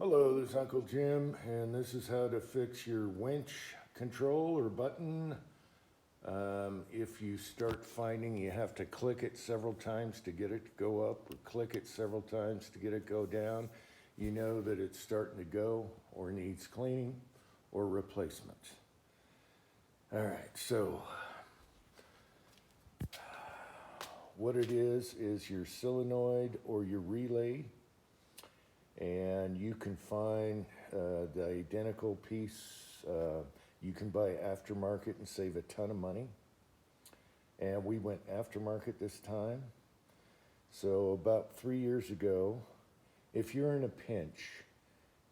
Hello, this is Uncle Jim, and this is how to fix your winch control or button. If you start finding you have to click it several times to get it to go up, or click it several times to get it go down, you know that it's starting to go or needs cleaning or replacement. All right, so what it is your solenoid or your relay, and you can find the identical piece. You can buy aftermarket and save a ton of money. And we went aftermarket this time. So about 3 years ago, if you're in a pinch,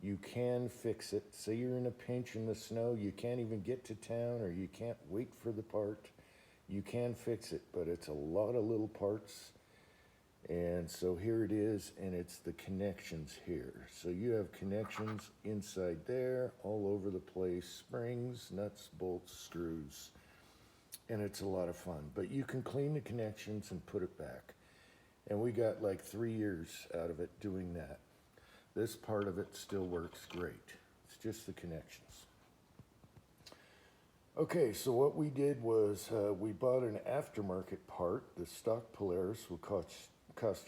you can fix it. Say you're in a pinch in the snow, you can't even get to town, or you can't wait for the part. You can fix it, but it's a lot of little parts. And so here it is, and it's the connections here. So you have connections inside there, all over the place, springs, nuts, bolts, screws, and it's a lot of fun. But you can clean the connections and put it back. And we got like 3 years out of it doing that. This part of it still works great. It's just the connections. Okay, so what we did was we bought an aftermarket part. The stock Polaris will cost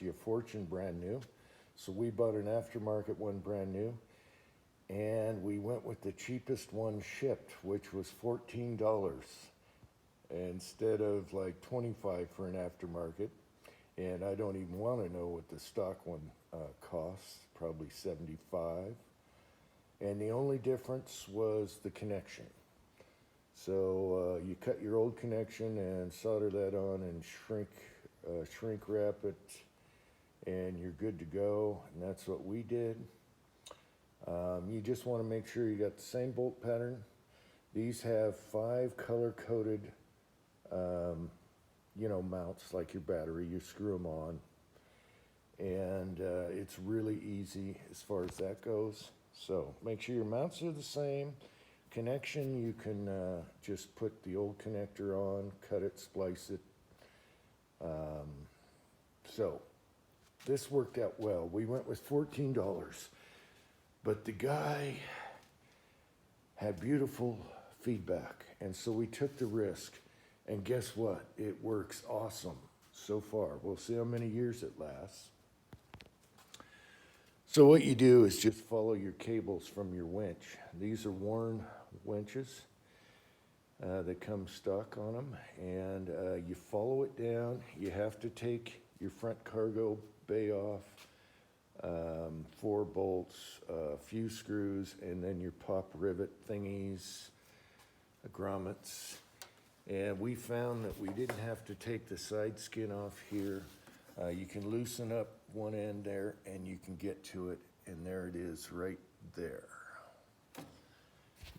you a fortune brand new. So we bought an aftermarket one brand new, and we went with the cheapest one shipped, which was $14 instead of like $25 for an aftermarket. And I don't even want to know what the stock one costs, probably $75. And the only difference was the connection. So you cut your old connection and solder that on and shrink wrap it, and you're good to go. And that's what we did. You just want to make sure you got the same bolt pattern. These have 5 color-coded mounts like your battery. You screw them on, and it's really easy as far as that goes. So make sure your mounts are the same. Connection, you can just put the old connector on, cut it, splice it. So this worked out well. We went with $14, but the guy had beautiful feedback, and so we took the risk. And guess what? It works awesome so far. We'll see how many years it lasts. So what you do is just follow your cables from your winch. These are worn winches that come stock on them, and you follow it down. You have to take your front cargo bay off, 4 bolts, a few screws, and then your pop rivet thingies, grommets. And we found that we didn't have to take the side skin off here. You can loosen up one end there, and you can get to it, and there it is right there.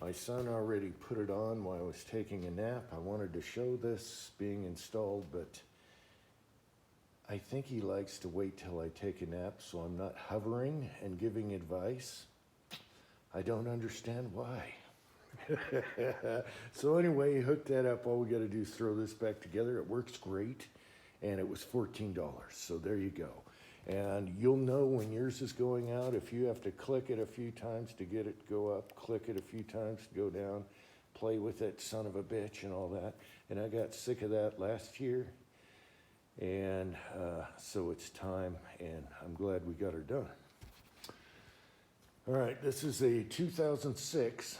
My son already put it on while I was taking a nap. I wanted to show this being installed, but I think he likes to wait till I take a nap, so I'm not hovering and giving advice. I don't understand why. So anyway, hook that up. All we got to do is throw this back together. It works great, and it was $14. So there you go. And you'll know when yours is going out. If you have to click it a few times to get it to go up, click it a few times to go down, play with it, son of a bitch, and all that. And I got sick of that last year, and so it's time, and I'm glad we got her done. All right, this is a 2006.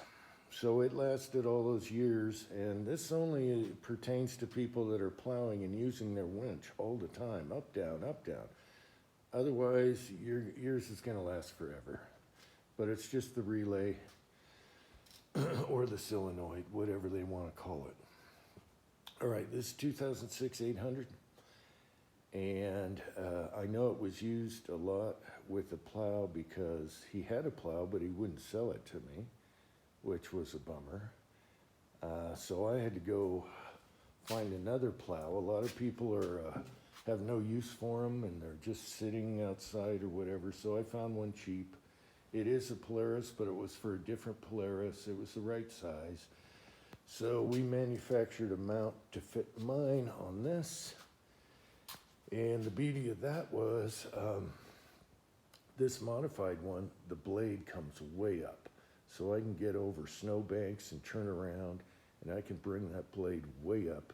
So it lasted all those years, and this only pertains to people that are plowing and using their winch all the time, up, down, up, down. Otherwise, yours is going to last forever. But it's just the relay or the solenoid, whatever they want to call it. All right, this is 2006 800, and I know it was used a lot with the plow because he had a plow, but he wouldn't sell it to me, which was a bummer. So I had to go find another plow. A lot of people have no use for them, and they're just sitting outside or whatever. So I found one cheap. It is a Polaris, but it was for a different Polaris. It was the right size. So we manufactured a mount to fit mine on this. And the beauty of that was This modified one, the blade comes way up. So I can get over snowbanks and turn around, and I can bring that blade way up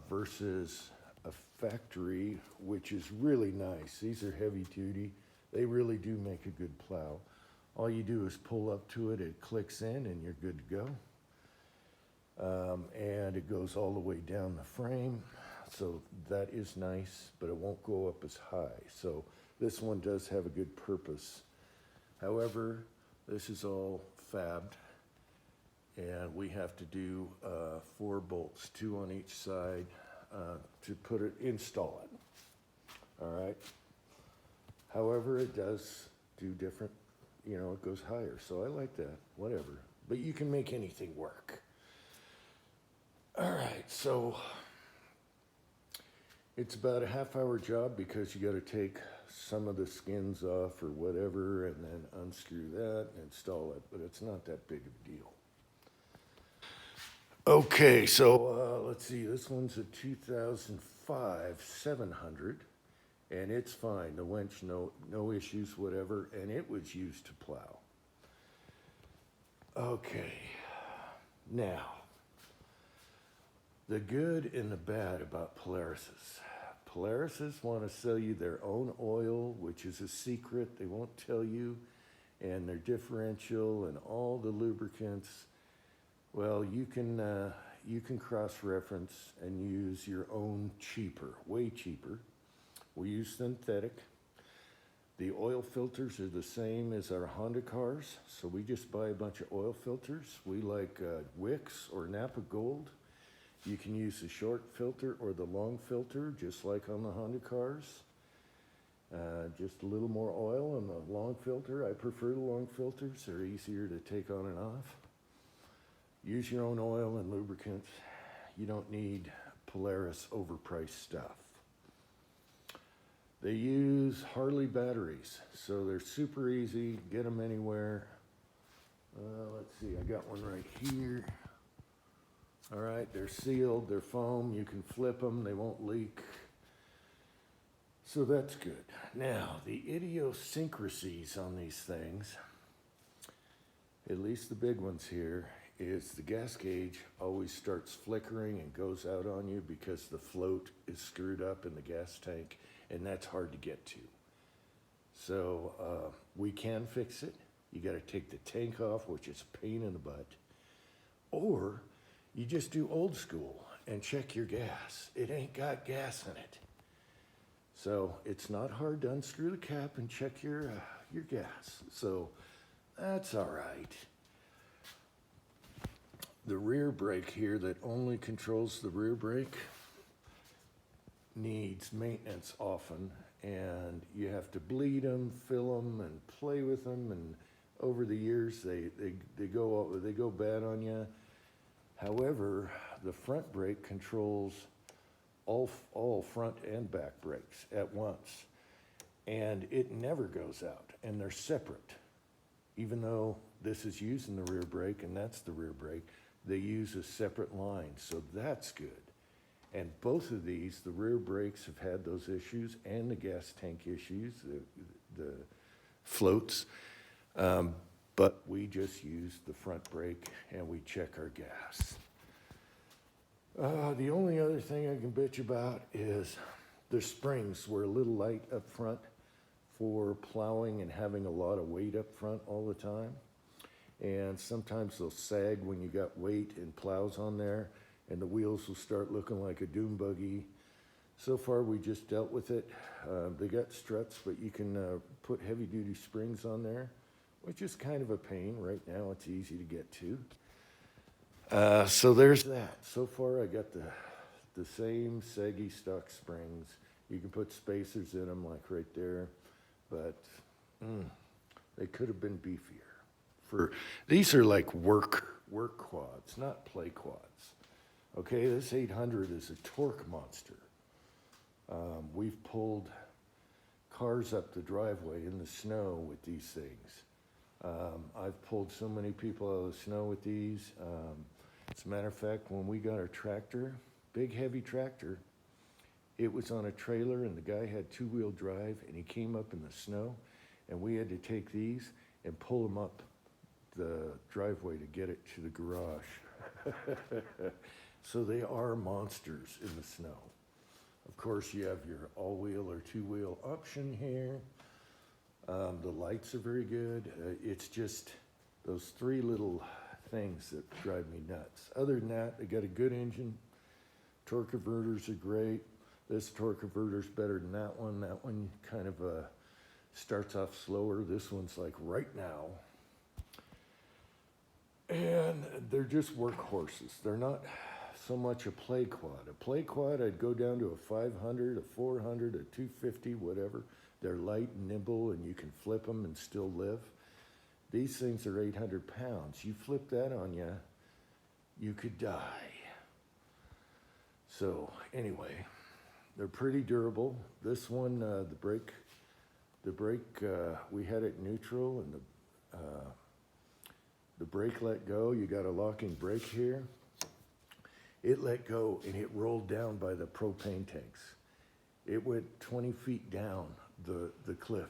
versus a factory, which is really nice. These are heavy duty. They really do make a good plow. All you do is pull up to it, it clicks in, and you're good to go. And it goes all the way down the frame. So that is nice, but it won't go up as high. So this one does have a good purpose. However, this is all fabbed, and we have to do 4 bolts, 2 on each side, to install it. All right. However, it does do different, it goes higher. So I like that, whatever. But you can make anything work. All right, so it's about a half-hour job because you got to take some of the skins off or whatever and then unscrew that and install it, but it's not that big of a deal. Okay, so let's see, this one's a 2005 700, and it's fine. The winch, no issues, whatever, and it was used to plow. Okay, now, the good and the bad about Polarises. Polarises want to sell you their own oil, which is a secret. They won't tell you, and their differential and all the lubricants. Well, you can cross-reference and use your own cheaper, way cheaper. We use synthetic. The oil filters are the same as our Honda cars, so we just buy a bunch of oil filters. We like Wix or Napa Gold. You can use the short filter or the long filter, just like on the Honda cars. Just a little more oil on the long filter. I prefer the long filters. They're easier to take on and off. Use your own oil and lubricants. You don't need Polaris overpriced stuff. They use Harley batteries, so they're super easy. Get them anywhere. Let's see, I got one right here. All right, they're sealed, they're foam, you can flip them, they won't leak. So that's good. Now, the idiosyncrasies on these things, at least the big ones here, is the gas gauge always starts flickering and goes out on you because the float is screwed up in the gas tank, and that's hard to get to. So we can fix it. You got to take the tank off, which is a pain in the butt. Or you just do old school and check your gas. It ain't got gas in it. So it's not hard to unscrew the cap and check your gas. So that's all right. The rear brake here that only controls the rear brake needs maintenance often, and you have to bleed them, fill them, and play with them, and over the years they go bad on you. However, the front brake controls all front and back brakes at once, and it never goes out, and they're separate. Even though this is using the rear brake and that's the rear brake, they use a separate line, so that's good. And both of these, the rear brakes have had those issues and the gas tank issues, the floats. But we just use the front brake and we check our gas. The only other thing I can bitch about is the springs were a little light up front for plowing and having a lot of weight up front all the time. And sometimes they'll sag when you got weight and plows on there, and the wheels will start looking like a dune buggy. So far, we just dealt with it. They got struts, but you can put heavy-duty springs on there, which is kind of a pain. Right now, it's easy to get to. So there's that. So far, I got the same saggy stock springs. You can put spacers in them, like right there, but they could have been beefier. These are like work quads, not play quads. Okay, this 800 is a torque monster. We've pulled cars up the driveway in the snow with these things. I've pulled so many people out of the snow with these. As a matter of fact, when we got our tractor, big heavy tractor, It was on a trailer, and the guy had two-wheel drive, and he came up in the snow, and we had to take these and pull them up the driveway to get it to the garage. So they are monsters in the snow. Of course, you have your all-wheel or two-wheel option here. The lights are very good. It's just those three little things that drive me nuts. Other than that, they got a good engine. Torque converters are great. This torque converter's better than that one. That one kind of starts off slower. This one's like right now. And they're just workhorses. They're not so much a play quad. A play quad, I'd go down to a 500, a 400, a 250, whatever. They're light and nimble, and you can flip them and still live. These things are 800 pounds. You flip that on you, you could die. So anyway, they're pretty durable. This one, the brake, we had it neutral, and the brake let go. You got a locking brake here. It let go, and it rolled down by the propane tanks. It went 20 feet down the cliff,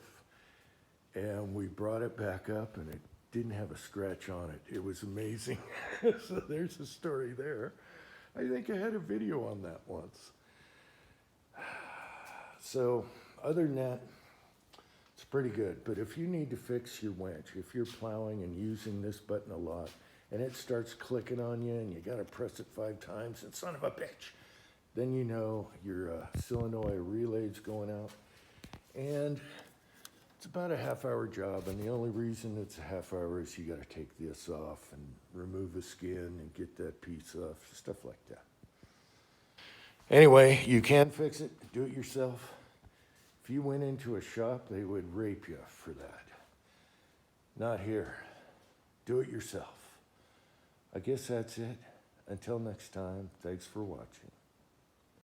and we brought it back up, and it didn't have a scratch on it. It was amazing. So there's a story there. I think I had a video on that once. So other than that, it's pretty good. But if you need to fix your winch, if you're plowing and using this button a lot, and it starts clicking on you, and you got to press it 5 times, and son of a bitch, then you know your solenoid relay's going out. And it's about a half-hour job, and the only reason it's a half hour is you got to take this off and remove the skin and get that piece off, stuff like that. Anyway, you can fix it, do it yourself. If you went into a shop, they would rape you for that. Not here. Do it yourself. I guess that's it. Until next time, thanks for watching.